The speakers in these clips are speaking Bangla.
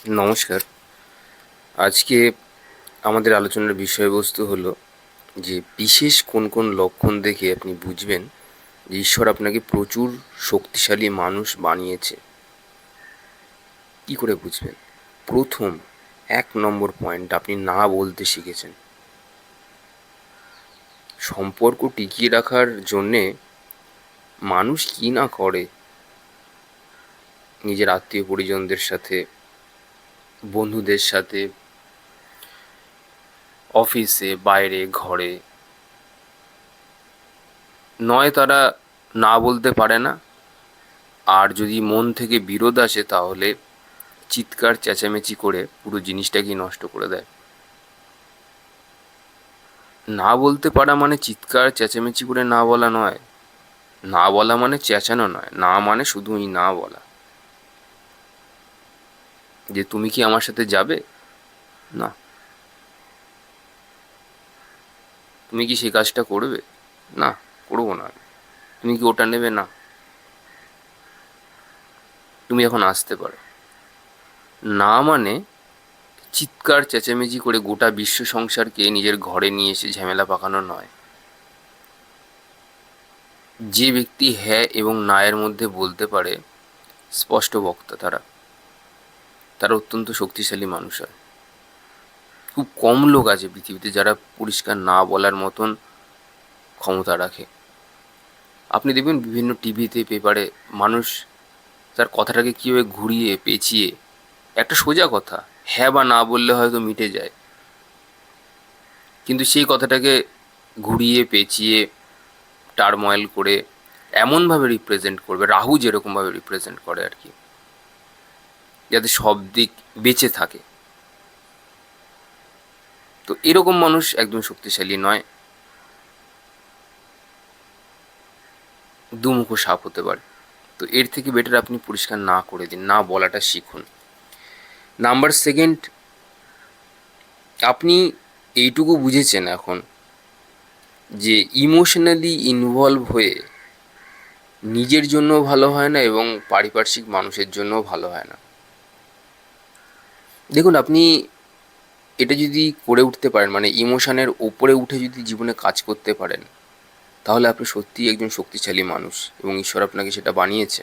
নমস্কার। আজকে আমাদের আলোচনার বিষয়বস্তু হলো যে বিশেষ কোন কোন লক্ষণ দেখে আপনি বুঝবেন যে ঈশ্বর আপনাকে প্রচুর শক্তিশালী মানুষ বানিয়েছে। কি করে বুঝবেন? প্রথম ১ নম্বর পয়েন্ট, আপনি না বলতে শিখেছেন। সম্পর্ক টিকিয়ে রাখার জন্যে মানুষ কি না করে, নিজের আত্মীয় পরিজনদের সাথে, বন্ধুদের সাথে, অফিসে, বাইরে, ঘরে। নয় তারা না বলতে পারে না, আর যদি মন থেকে বিরোধ আসে তাহলে চিৎকার চেঁচামেচি করে পুরো জিনিসটাকেই নষ্ট করে দেয়। না বলতে পারা মানে চিৎকার চেঁচামেচি করে না বলা নয়। না বলা মানে চেঁচানো নয়। না মানে শুধুই না বলা। যে তুমি কি আমার সাথে যাবে? না। তুমি কি সেই কাজটা করবে? না, করবো না। তুমি কি ওটা নেবে? না। তুমি এখন আসতে পারো। না মানে চিৎকার চেঁচামেচি করে গোটা বিশ্ব সংসারকে নিজের ঘরে নিয়ে এসে ঝামেলা পাকানো নয়। যে ব্যক্তি হ্যাঁ এবং না এর মধ্যে বলতে পারে, স্পষ্ট বক্তা, তারা অত্যন্ত শক্তিশালী মানুষ হয়। খুব কম লোক আছে পৃথিবীতে যারা পরিষ্কার না বলার মতন ক্ষমতা রাখে। আপনি দেখবেন বিভিন্ন টিভিতে, পেপারে মানুষ তার কথাটাকে কীভাবে ঘুরিয়ে পেঁচিয়ে, একটা সোজা কথা হ্যাঁ বা না বললে হয়তো মিটে যায়, কিন্তু সেই কথাটাকে ঘুরিয়ে পেঁচিয়ে টার্ময়েল করে এমনভাবে রিপ্রেজেন্ট করবে, রাহু যেরকমভাবে রিপ্রেজেন্ট করে আর কি, যাতে সব দিক বেঁচে থাকে। তো এরকম মানুষ একদম শক্তিশালী নয়, দুমুখো সাপ হতে পারে। তো এর থেকে বেটার আপনি পরিষ্কার না করে দিন, না বলাটা শিখুন। নাম্বার সেকেন্ড, আপনি এইটুকু বুঝেছেন এখন যে ইমোশনালি ইনভলভ হয়ে নিজের জন্যও ভালো হয় না এবং পারিপার্শ্বিক মানুষের জন্যও ভালো হয় না। দেখুন, আপনি এটা যদি করে উঠতে পারেন, মানে ইমোশনের ওপরে উঠে যদি জীবনে কাজ করতে পারেন, তাহলে আপনি সত্যিই একজন শক্তিশালী মানুষ এবং ঈশ্বর আপনাকে সেটা বানিয়েছে।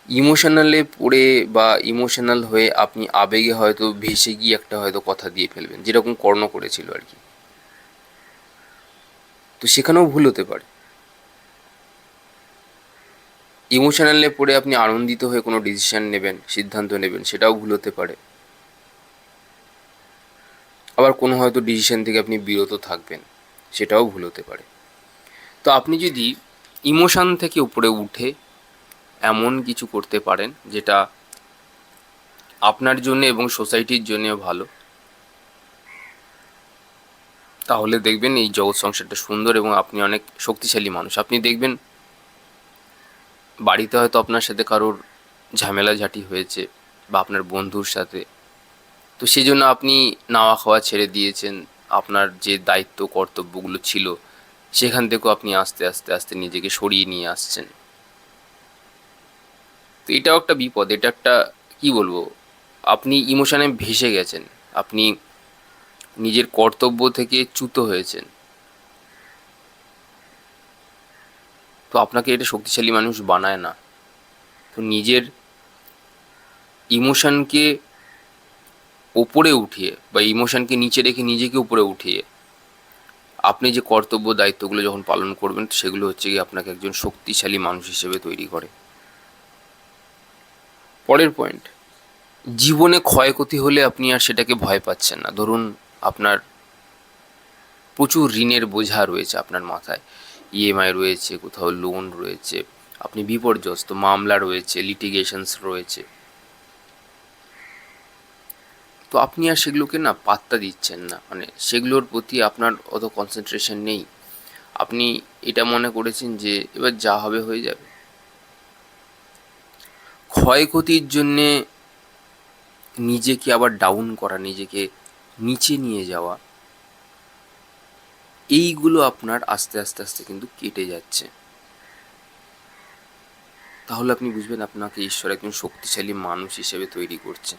ইমোশনালে পড়ে বা ইমোশনাল হয়ে আপনি আবেগে হয়তো ভেসে গিয়ে একটা হয়তো কথা দিয়ে ফেলবেন, যেরকম কর্ণ করেছিল আর কি। তো সেখানেও ভুল হতে পারে। ইমোশনালে পড়ে আপনি আনন্দিত হয়ে কোনো ডিসিশন নেবেন, সিদ্ধান্ত নেবেন, সেটাও ভুল হতে পারে। আবার কোনো হয়তো ডিসিশন থেকে আপনি বিরত থাকবেন, সেটাও ভুল হতে পারে। তো আপনি যদি ইমোশন থেকে উপরে উঠে এমন কিছু করতে পারেন যেটা আপনার জন্য এবং সোসাইটির জন্যও ভালো, তাহলে দেখবেন এই জগৎ সংসারটা সুন্দর এবং আপনি অনেক শক্তিশালী মানুষ। আপনি দেখবেন বাড়িতে হয়তো আপনার সাথে কারোর ঝামেলাঝাটি হয়েছে বা আপনার বন্ধুর সাথে, তো সেই জন্য আপনি নাওয়া খাওয়া ছেড়ে দিয়েছেন, আপনার যে দায়িত্ব কর্তব্যগুলো ছিল সেখান থেকেও আপনি আস্তে আস্তে আস্তে নিজেকে সরিয়ে নিয়ে আসছেন। তো এটাও একটা বিপদ, এটা একটা, কি বলবো, আপনি ইমোশনে ভেসে গেছেন, আপনি নিজের কর্তব্য থেকে চ্যুত হয়েছেন। তো আপনাকে এটা শক্তিশালী মানুষ বানায় না। তো নিজের ইমোশনকে ওপরে উঠিয়ে বা ইমোশনকে নিচে রেখে নিজেকে উপরে উঠিয়ে আপনি যে কর্তব্য দায়িত্বগুলো যখন পালন করবেন, সেগুলো হচ্ছে কি আপনাকে একজন শক্তিশালী মানুষ হিসেবে তৈরি করে। পরের পয়েন্ট, জীবনে ক্ষয়ক্ষতি হলে আপনি আর সেটাকে ভয় পাচ্ছেন না। ধরুন আপনার প্রচুর ঋণের বোঝা রয়েছে আপনার মাথায়, ইএমআই রয়েছে, কোথাও লোন রয়েছে, আপনি বিপর্যস্ত, মামলা রয়েছে, লিটিগেশনস রয়েছে। তো আপনি আর সেগুলোকে না পাত্তা দিচ্ছেন না, মানে সেগুলোর প্রতি আপনার অত কনসেন্ট্রেশন নেই। আপনি এটা মনে করেছেন যে এবার যা হবে হয়ে যাবে। ক্ষয়ক্ষতির জন্যে নিজেকে আবার ডাউন করা, নিজেকে নিচে নিয়ে যাওয়া, এইগুলো আপনার আস্তে আস্তে আস্তে কিন্তু কেটে যাচ্ছে। তাহলে আপনি বুঝবেন আপনাকে ঈশ্বর একজন শক্তিশালী মানুষ হিসেবে তৈরি করছে।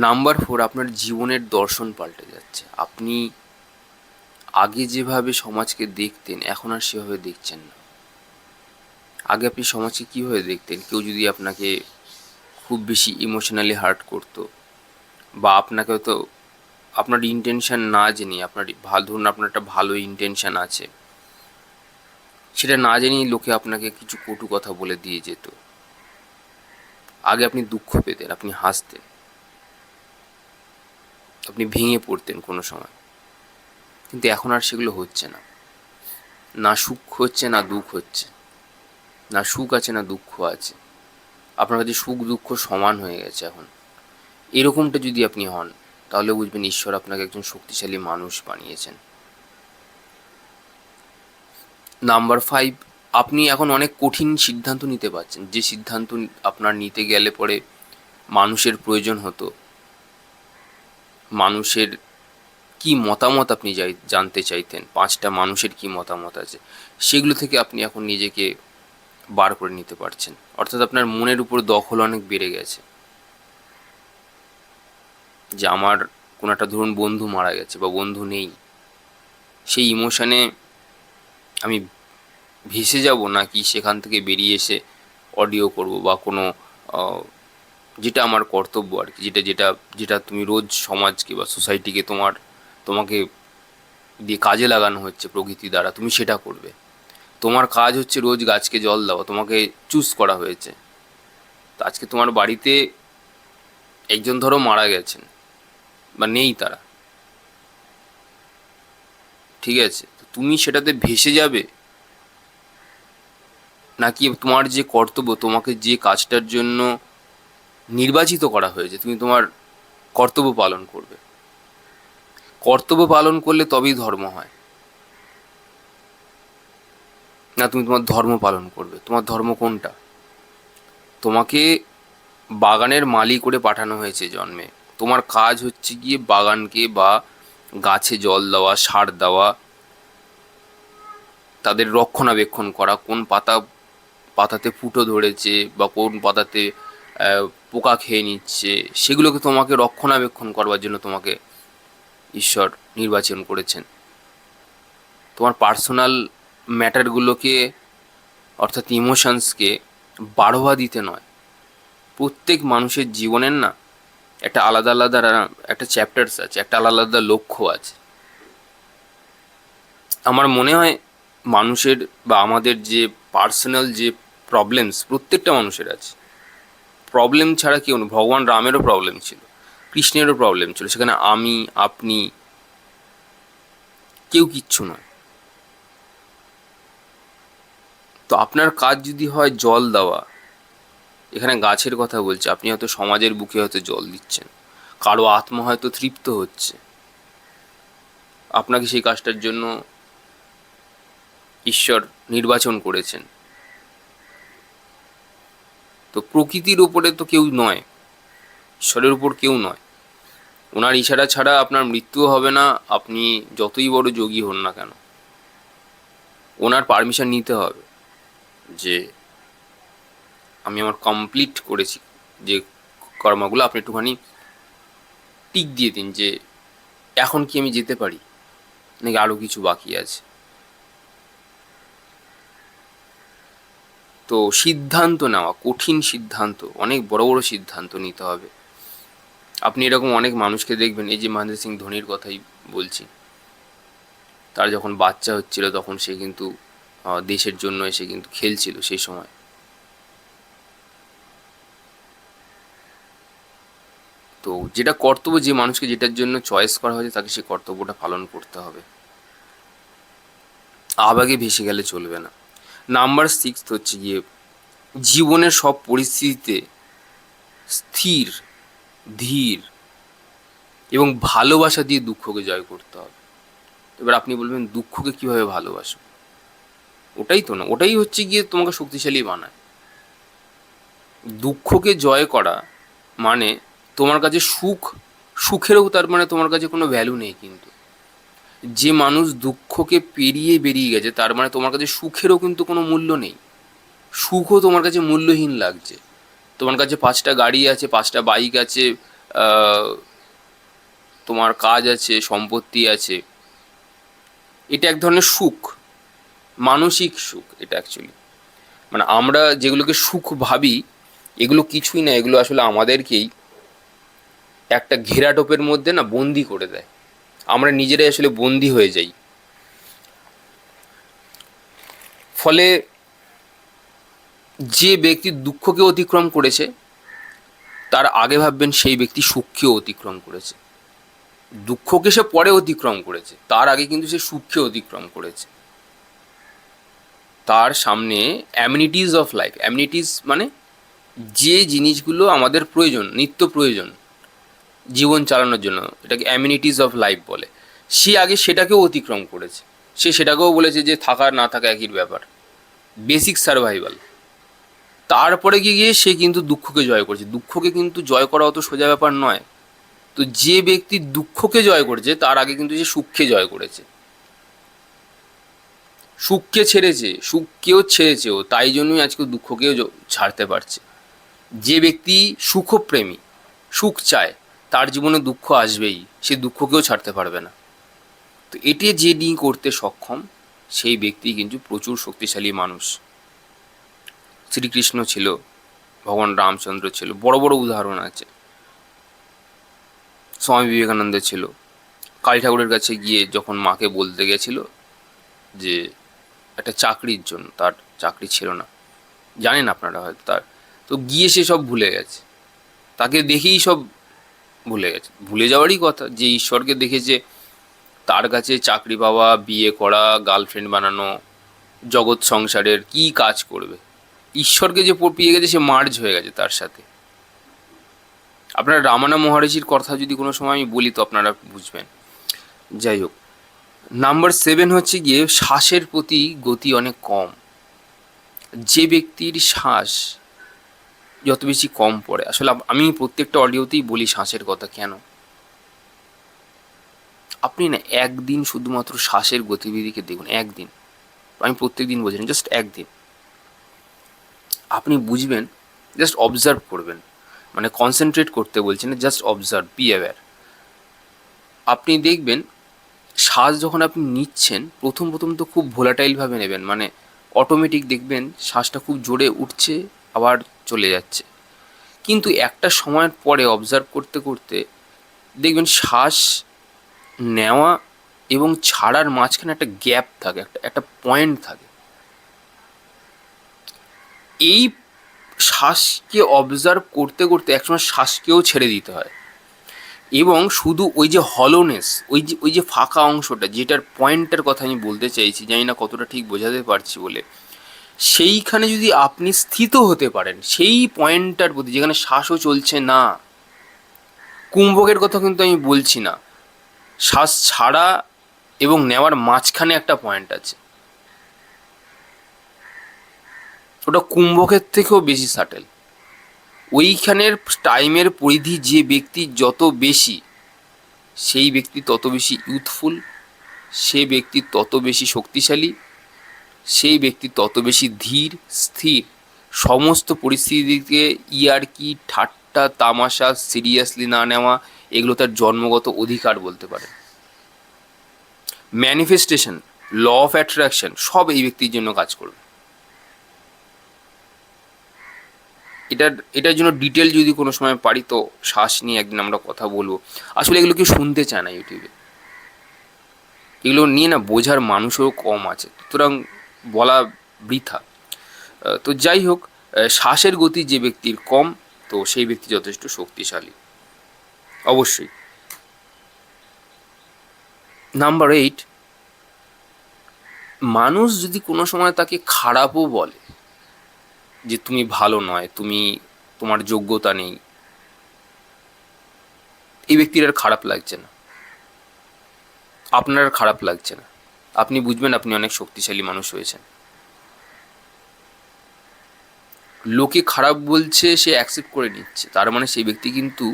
নাম্বার 4, আপনার জীবনের দর্শন পাল্টে যাচ্ছে। আপনি আগে যেভাবে সমাজকে দেখতেন এখন আর সেভাবে দেখছেন না। আগে আপনি সমাজকে কীভাবে দেখতেন? কেউ যদি আপনাকে খুব বেশি ইমোশনালি হার্ট করতো, বা আপনাকে হয়তো আপনার ইন্টেনশন না জেনে, আপনার ধরুন আপনার একটা ভালো ইন্টেনশন আছে, সেটা না জেনেই লোকে আপনাকে কিছু কটু কথা বলে দিয়ে যেত। আগে আপনি দুঃখ পেতেন, আপনি হাসতেন, আপনি ভেঙে পড়তেন কোনো সময়, কিন্তু এখন আর সেগুলো হচ্ছে না। না সুখ হচ্ছে, না দুঃখ হচ্ছে, না সুখ আছে না দুঃখ আছে। আপনার কাছে সুখ দুঃখ সমান হয়ে গেছে এখন। এরকমটা যদি আপনি হন, তাহলে বুঝবেন ঈশ্বর আপনাকে একজন শক্তিশালী মানুষ বানিয়েছেন। নাম্বার 5, আপনি এখন অনেক কঠিন সিদ্ধান্ত নিতে পারছেন। যে সিদ্ধান্ত আপনার নিতে গেলে পরে মানুষের প্রয়োজন হতো, মানুষের কি মতামত আপনি জানতে চাইতেন, 5টা মানুষের কি মতামত আছে, সেগুলো থেকে আপনি এখন নিজেকে বার করে নিতে পারছেন। অর্থাৎ আপনার মনের উপর দখল অনেক বেড়ে গেছে। যে আমার কোনো একটা ধরুন বন্ধু মারা গেছে বা বন্ধু নেই, সেই ইমোশানে আমি ভেসে যাব, নাকি সেখান থেকে বেরিয়ে এসে অডিও করব বা কোনো যেটা আমার কর্তব্য আর কি, যেটা যেটা যেটা তুমি রোজ সমাজকে বা সোসাইটিকে তোমাকে দিয়ে কাজে লাগানো হচ্ছে প্রকৃতি দ্বারা, তুমি সেটা করবে। তোমার কাজ হচ্ছে রোজ গাছকে জল দেওয়া, তোমাকে চুজ করা হয়েছে। তো আজকে তোমার বাড়িতে একজন ধরো মারা গেছেন বা নেই তারা, ঠিক আছে, তো তুমি সেটাতে ভেসে যাবে, নাকি তোমার যে কর্তব্য, তোমাকে যে কাজটার জন্য নির্বাচিত করা হয়েছে, তুমি তোমার কর্তব্য পালন করবে। কর্তব্য পালন করলে তবেই ধর্ম হয়। না তুমি তোমার ধর্ম পালন করবে। তোমার ধর্ম কোনটা? তোমাকে বাগানের মালি করে পাঠানো হয়েছে জন্মে। তোমার কাজ হচ্ছে গিয়ে বাগানকে বা গাছে জল দেওয়া, সার দেওয়া, তাদের রক্ষণাবেক্ষণ করা, কোন পাতাতে ফুটো ধরেছে বা কোন পাতাতে পোকা খেয়ে নিচ্ছে, সেগুলোকে তোমাকে রক্ষণাবেক্ষণ করবার জন্য তোমাকে ঈশ্বর নির্বাচন করেছেন। তোমার পার্সোনাল ম্যাটারগুলোকে, অর্থাৎ ইমোশনসকে বাড়োয়া দিতে নয়। প্রত্যেক মানুষের জীবনের না একটা আলাদা আলাদা একটা চ্যাপ্টার্স আছে, একটা আলাদা আলাদা লক্ষ্য আছে। আমার মনে হয় মানুষের বা আমাদের যে পার্সোনাল যে প্রবলেমস প্রত্যেকটা মানুষের আছে। প্রবলেম ছাড়া কেউ না। ভগবান রামেরও প্রবলেম ছিল, কৃষ্ণেরও প্রবলেম ছিল, সেখানে আমি আপনি কেউ কিচ্ছু নয়। তো আপনার কাজ যদি হয় জল দেওয়া, এখানে গাছের কথা বলছি, আপনি হয়তো সমাজের বুকে হয়তো জল দিচ্ছেন, কারো আত্মা হয়তো তৃপ্ত হচ্ছে, আপনাকে সেই কাজটার জন্য ঈশ্বর নির্বাচন করেছেন। তো প্রকৃতির ওপরে তো কেউ নয়, ঈশ্বরের উপর কেউ নয়। ওনার ইশারা ছাড়া আপনার মৃত্যুও হবে না, আপনি যতই বড় যোগী হন না কেন। ওনার পারমিশন নিতে হবে যে আমি আমার কমপ্লিট করেছি যে কর্মগুলো, আপনি একটুখানি টিক দিয়ে দিন যে এখন কি আমি যেতে পারি, নাকি আরও কিছু বাকি আছে। তো সিদ্ধান্ত নেওয়া, কঠিন সিদ্ধান্ত, অনেক বড় বড় সিদ্ধান্ত নিতে হবে। আপনি এরকম অনেক মানুষকে দেখবেন, এই যে মহেন্দ্র সিং ধোনির কথাই বলছি, তার যখন বাচ্চা হচ্ছিল তখন সে কিন্তু দেশের জন্য এসে কিন্তু খেলছিল সেই সময়। তো যেটা কর্তব্য, যে মানুষকে যেটার জন্য চয়েস করা হয়েছে তাকে সেই কর্তব্যটা পালন করতে হবে, আবেগে ভেসে গেলে চলবে না। নাম্বার 6 হচ্ছে গিয়ে জীবনের সব পরিস্থিতিতে স্থির, ধীর এবং ভালোবাসা দিয়ে দুঃখকে জয় করতে হবে। এবার আপনি বলবেন দুঃখকে কিভাবে ভালোবাসো? ওটাই তো না, ওটাই হচ্ছে গিয়ে তোমাকে শক্তিশালী বানায়। দুঃখকে জয় করা মানে তোমার কাছে সুখেরও তার মানে তোমার কাছে কোনো ভ্যালু নেই। কিন্তু যে মানুষ দুঃখকে পেরিয়ে বেরিয়ে গেছে তার মানে তোমার কাছে সুখেরও কিন্তু কোনো মূল্য নেই। সুখও তোমার কাছে মূল্যহীন লাগছে। তোমার কাছে 5টা গাড়ি আছে, 5টা বাইক আছে, তোমার কাজ আছে, সম্পত্তি আছে, এটা এক ধরনের সুখ, মানসিক সুখ এটা অ্যাকচুয়ালি। মানে আমরা যেগুলোকে সুখ ভাবি, এগুলো কিছুই না, এগুলো আসলে আমাদেরকেই একটা ঘেরাটোপের মধ্যে না বন্দি করে দেয়। আমরা নিজেরাই আসলে বন্দি হয়ে যাই। ফলে যে ব্যক্তি দুঃখকে অতিক্রম করেছে, তার আগে ভাববেন সেই ব্যক্তি সুখকেও অতিক্রম করেছে। দুঃখকে সে পরে অতিক্রম করেছে, তার আগে কিন্তু সে সুখকে অতিক্রম করেছে। তার সামনে অ্যামিনিটিস অফ লাইফ, অ্যামিনিটিস মানে যে জিনিসগুলো আমাদের প্রয়োজন, নিত্য প্রয়োজন জীবন চালানোর জন্য, এটাকে অ্যামিনিটিস অফ লাইফ বলে, সে আগে সেটাকেও অতিক্রম করেছে। সে সেটাকেও বলেছে যে থাকা না থাকা একই ব্যাপার, বেসিক সার্ভাইভাল। তারপরে গিয়ে সে কিন্তু দুঃখকে জয় করেছে। দুঃখকে কিন্তু জয় করা অত সোজা ব্যাপার নয়। তো যে ব্যক্তি দুঃখকে জয় করেছে, তার আগে কিন্তু সে সুখকে জয় করেছে, সুখকে ছেড়েছে, সুখকেও ছেড়েছেও, তাই জন্যই আজকে দুঃখকেও ছাড়তে পারছে। যে ব্যক্তি সুখপ্রেমী, সুখ চায়, তার জীবনে দুঃখ আসবেই, সে দুঃখকেও ছাড়তে পারবে না। তো এটি যে নিয়ে করতে সক্ষম, সেই ব্যক্তি কিন্তু প্রচুর শক্তিশালী মানুষ। শ্রীকৃষ্ণ ছিল, ভগবান রামচন্দ্র ছিল, বড় বড় উদাহরণ আছে। স্বামী বিবেকানন্দ ছিল, কালী ঠাকুরের কাছে গিয়ে যখন মাকে বলতে গেছিল যে একটা চাকরির জন্য, তার চাকরি ছিল না, জানেন আপনারা হয়তো, তার তো গিয়ে সে সব ভুলে গেছে, তাকে দেখেই সব ভুলে গেছে। ভুলে যাওয়ারই কথা, যে ঈশ্বরকে দেখেছে, তার কাছে চাকরি পাওয়া, বিয়ে করা, গার্লফ্রেন্ড বানানো, জগৎ সংসারের কি কাজ করবে? ঈশ্বরকে যে পেয়ে গেছে, সে মার্জ হয়ে গেছে তার সাথে। আপনারা রামানা মহারিষির কথা যদি কোনো সময় আমি বলি, তো আপনারা বুঝবেন। যাই হোক, নাম্বার 7 হচ্ছে গিয়ে শ্বাসের প্রতি গতি অনেক কম। যে ব্যক্তির শ্বাস যত বেশি কম পড়ে, আসলে আমি প্রত্যেকটা অডিওতেই বলি শ্বাসের কথা। কেন? আপনি না একদিন শুধুমাত্র শ্বাসের গতিবিধিকে দেখুন, একদিন, আমি প্রত্যেক দিন বলছি না, জাস্ট একদিন আপনি বুঝবেন, জাস্ট অবজার্ভ করবেন, মানে কনসেন্ট্রেট করতে বলছি না, জাস্ট অবজার্ভ, বি অ্যাওয়্যার। আপনি দেখবেন শ্বাস যখন আপনি নিচ্ছেন, প্রথম প্রথম তো খুব ভোলাটাইলভাবে নেবেন, মানে অটোমেটিক দেখবেন শ্বাসটা খুব জোরে উঠছে, আবার চলে যাচ্ছে। কিন্তু একটা সময়ের পরে অবজার্ভ করতে করতে দেখবেন শ্বাস নেওয়া এবং ছাড়ার মাঝখানে একটা গ্যাপ থাকে, একটা পয়েন্ট থাকে। এই শ্বাসকে অবজার্ভ করতে করতে একসময় শ্বাসকেও ছেড়ে দিতে হয়, এবং শুধু ওই যে হলোনেস, ওই যে ফাঁকা অংশটা, যেটার পয়েন্টটার কথা আমি বলতে চাইছি, জানি না কতটা ঠিক বোঝাতে পারছি বলে, সেইখানে যদি আপনি স্থিত হতে পারেন, সেই পয়েন্টটার প্রতি, যেখানে শ্বাসও চলছে না, কুম্ভকের কথা কিন্তু আমি বলছি না, শ্বাস ছাড়া এবং নেওয়ার মাঝখানে একটা পয়েন্ট আছে, ওটা কুম্ভকের থেকেও বেশি সাটেল। ওইখানের টাইমের পরিধি যে ব্যক্তি যত বেশি, সেই ব্যক্তি তত বেশি ইউথফুল, সে ব্যক্তি তত বেশি শক্তিশালী, সেই ব্যক্তি তত বেশি ধীর স্থির, সমস্ত পরিস্থিতিকে ইয়ার্কি, ঠাট্টা, তামাশা, সিরিয়াসলি না নেওয়া, এগুলো তার জন্মগত অধিকার বলতে পারে। ম্যানিফেস্টেশন, ল অফ অ্যাট্রাকশন, সব এই ব্যক্তির জন্য কাজ করবে। এটার জন্য ডিটেল যদি কোনো সময় পারি, তো শ্বাস নিয়ে একদিন আমরা কথা বলবো। আসলে এগুলো কেউ শুনতে চায় না ইউটিউবে, এগুলো নিয়ে না বোঝার মানুষও কম আছে, সুতরাং বলা বৃথা। তো যাই হোক, শ্বাসের গতি যে ব্যক্তির কম, তো সেই ব্যক্তি যথেষ্ট শক্তিশালী অবশ্যই। নাম্বার 8, মানুষ যদি কোনো সময় তাকে খারাপও বলে, যে তুমি ভালো নয়, তোমার যোগ্যতা নেই, এই ব্যক্তির আর খারাপ লাগছে না, আপনার আর খারাপ লাগছে না, আপনি বুঝবেন আপনি অনেক শক্তিশালী মানুষ হয়েছেন। লোকে খারাপ বলছে, সে অ্যাকসেপ্ট করে নিচ্ছে, তার মানে সেই ব্যক্তি কিন্তু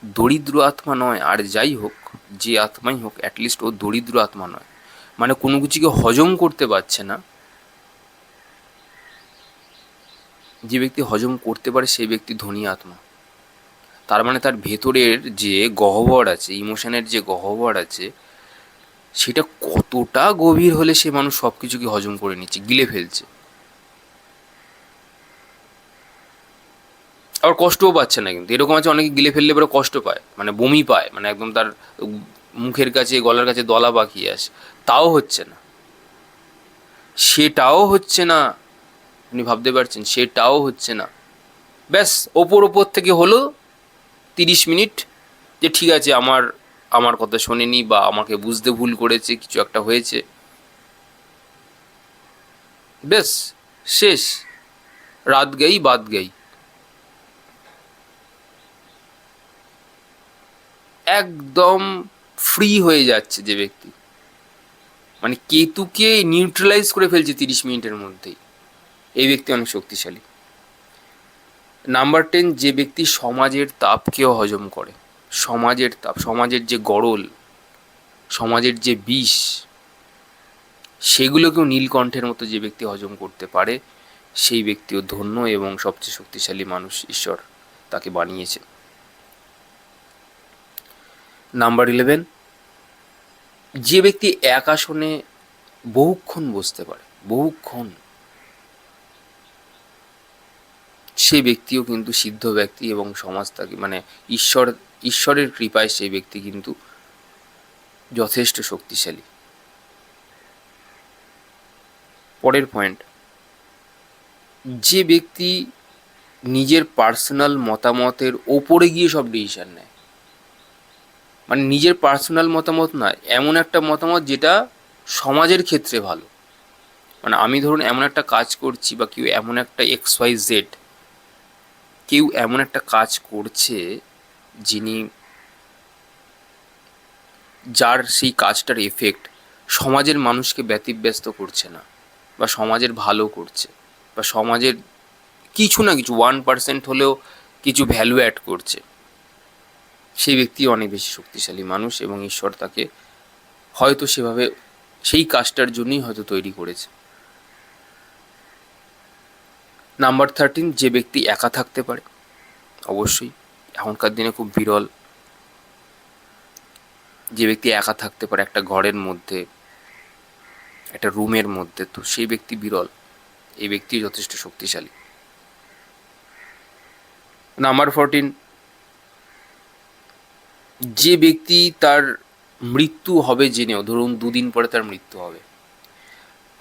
দরিদ্র আত্মা নয়। আর যাই হোক, যে আত্মাই হোক, অ্যাটলিস্ট ও দরিদ্র আত্মা নয়, মানে কোনো কিছুকে হজম করতে পারছে না, যে ব্যক্তি হজম করতে পারে সেই ব্যক্তি ধনী আত্মা। তার মানে তার ভেতরের যে গহ্বর আছে, ইমোশনের যে গহ্বর আছে, সেটা কতটা গভীর হলে সে মানুষ সব কিছুকে হজম করে নিচ্ছে, গিলে ফেলছে, আবার কষ্টও পাচ্ছে না। কিন্তু এরকম আছে অনেকে গিলে ফেললে এবারে কষ্ট পায়, মানে বমি পায়, মানে একদম তার মুখের কাছে গলার কাছে দলা পাকিয়ে আসে, তাও হচ্ছে না, সেটাও হচ্ছে না। আপনি ভাবতে পারছেন, সেটাও হচ্ছে না। ব্যাস ওপর ওপর থেকে হলো 30 মিনিট, যে ঠিক আছে আমার আমার কথা শোনেনি বা আমাকে বুঝতে ভুল করেছে, কিছু একটা হয়েছে, ব্যাস শেষ, রাত গেই বাদ গেই। একদম ফ্রি হয়ে যাচ্ছে যে ব্যক্তি, মানে কেতুকে নিউট্রালাইজ করে ফেলছে 30 মিনিটের মধ্যেই, এই ব্যক্তি অনেক শক্তিশালী। নাম্বার 10, যে ব্যক্তি সমাজের তাপকেও হজম করে। সমাজের তাপ, সমাজের যে গরল, সমাজের যে বিষ, সেগুলোকেও নীলকণ্ঠের মতো যে ব্যক্তি হজম করতে পারে, সেই ব্যক্তিও ধন্য এবং সবচেয়ে শক্তিশালী মানুষ ঈশ্বর তাকে বানিয়েছে। নাম্বার 11, যে ব্যক্তি এক আসনে বহুক্ষণ বসতে পারে, বহুক্ষণ, সে ব্যক্তিও কিন্তু সিদ্ধ ব্যক্তি এবং সমাজ তাকে, মানে ঈশ্বরের কৃপায় সেই ব্যক্তি কিন্তু যথেষ্ট শক্তিশালী। পরের পয়েন্ট, যে ব্যক্তি নিজের পার্সোনাল মতামতের ওপরে গিয়ে সব ডিসিশন নেয়, মানে নিজের পার্সোনাল মতামত নয়, এমন একটা মতামত যেটা সমাজের ক্ষেত্রে ভালো। মানে আমি ধরুন এমন একটা কাজ করছি, বা কেউ এমন একটা XYZ, কেউ এমন একটা কাজ করছে যিনি, যার সেই কাজটার এফেক্ট সমাজের মানুষকে ব্যতিব্যস্ত করছে না, বা সমাজের ভালো করছে, বা সমাজের কিছু না কিছু 1% হলেও কিছু ভ্যালু অ্যাড করছে, সেই ব্যক্তি অনেক বেশি শক্তিশালী মানুষ এবং ঈশ্বর তাকে হয়তো সেভাবে সেই কাজটার জন্যই হয়তো তৈরি করেছে। নাম্বার 13, যে ব্যক্তি একা থাকতে পারে। অবশ্যই এখনকার দিনে খুব বিরল, যে ব্যক্তি একা থাকতে পারে একটা ঘরের মধ্যে, একটা রুমের মধ্যে, তো সেই ব্যক্তি বিরল, এই ব্যক্তি যথেষ্ট শক্তিশালী। নাম্বার 14, যে ব্যক্তি তার মৃত্যু হবে জেনেও, ধরুন 2 দিন পরে তার মৃত্যু হবে,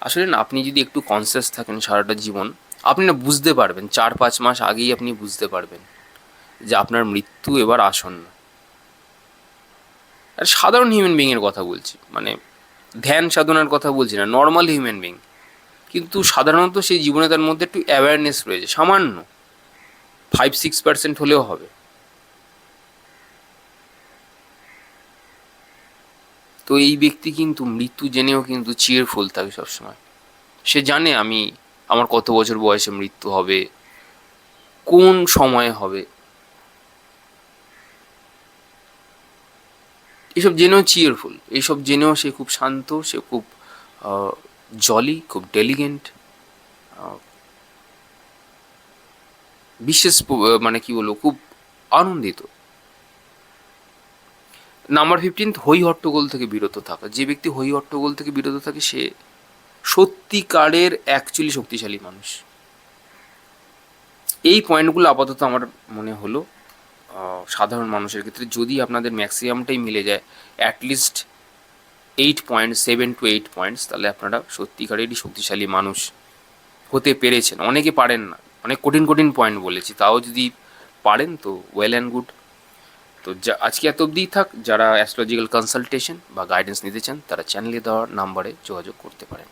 আসলে না, আপনি যদি একটু কনসিয়াস থাকেন সারাটা জীবন, আপনি না বুঝতে পারবেন, 4-5 মাস আগেই আপনি বুঝতে পারবেন যে আপনার মৃত্যু এবার আসন্ন। আর সাধারণ হিউম্যান বিংয়ের কথা বলছি, মানে ধ্যান সাধনার কথা বলছি না, নর্মাল হিউম্যান বিং, কিন্তু সাধারণত সেই জীবনে তার মধ্যে একটু অ্যাওয়ারনেস রয়েছে, সামান্য 5-6% হলেও হবে। তো এই ব্যক্তি কিন্তু মৃত্যু জেনেও কিন্তু চিয়ারফুল থাকে সবসময়। সে জানে আমার কত বছর বয়সে মৃত্যু হবে, কোন সময়ে হবে, এসব জেনেও চিয়ারফুল, এইসব জেনেও সে খুব শান্ত, সে খুব জলি, খুব ডেলিগেন্ট, বিশেষ মানে কি বলবো, খুব আনন্দিত। নাম্বার 15, হই হট্টগোল থেকে বিরত থাকা। যে ব্যক্তি হই হট্টগোল থেকে বিরত থাকে, সে সত্যিকারের অ্যাকচুয়ালি শক্তিশালী মানুষ। এই পয়েন্টগুলো আপাতত আমার মনে হলো সাধারণ মানুষের ক্ষেত্রে যদি আপনাদের ম্যাক্সিমামটাই মিলে যায়, অ্যাটলিস্ট 8 পয়েন্ট, 7 to 8 পয়েন্টস, তাহলে আপনারা সত্যিকারেরই শক্তিশালী মানুষ হতে পেরেছেন। অনেকে পারেন না, অনেক কঠিন কঠিন পয়েন্ট বলেছি, তাও যদি পারেন তো ওয়েল অ্যান্ড গুড। তো আজকে এত অবধিই থাক। যারা অ্যাস্ট্রোলজিক্যাল কনসালটেশন বা গাইডেন্স নিতে চান, তারা চ্যানেলে দেওয়ার নাম্বারে যোগাযোগ করতে পারেন।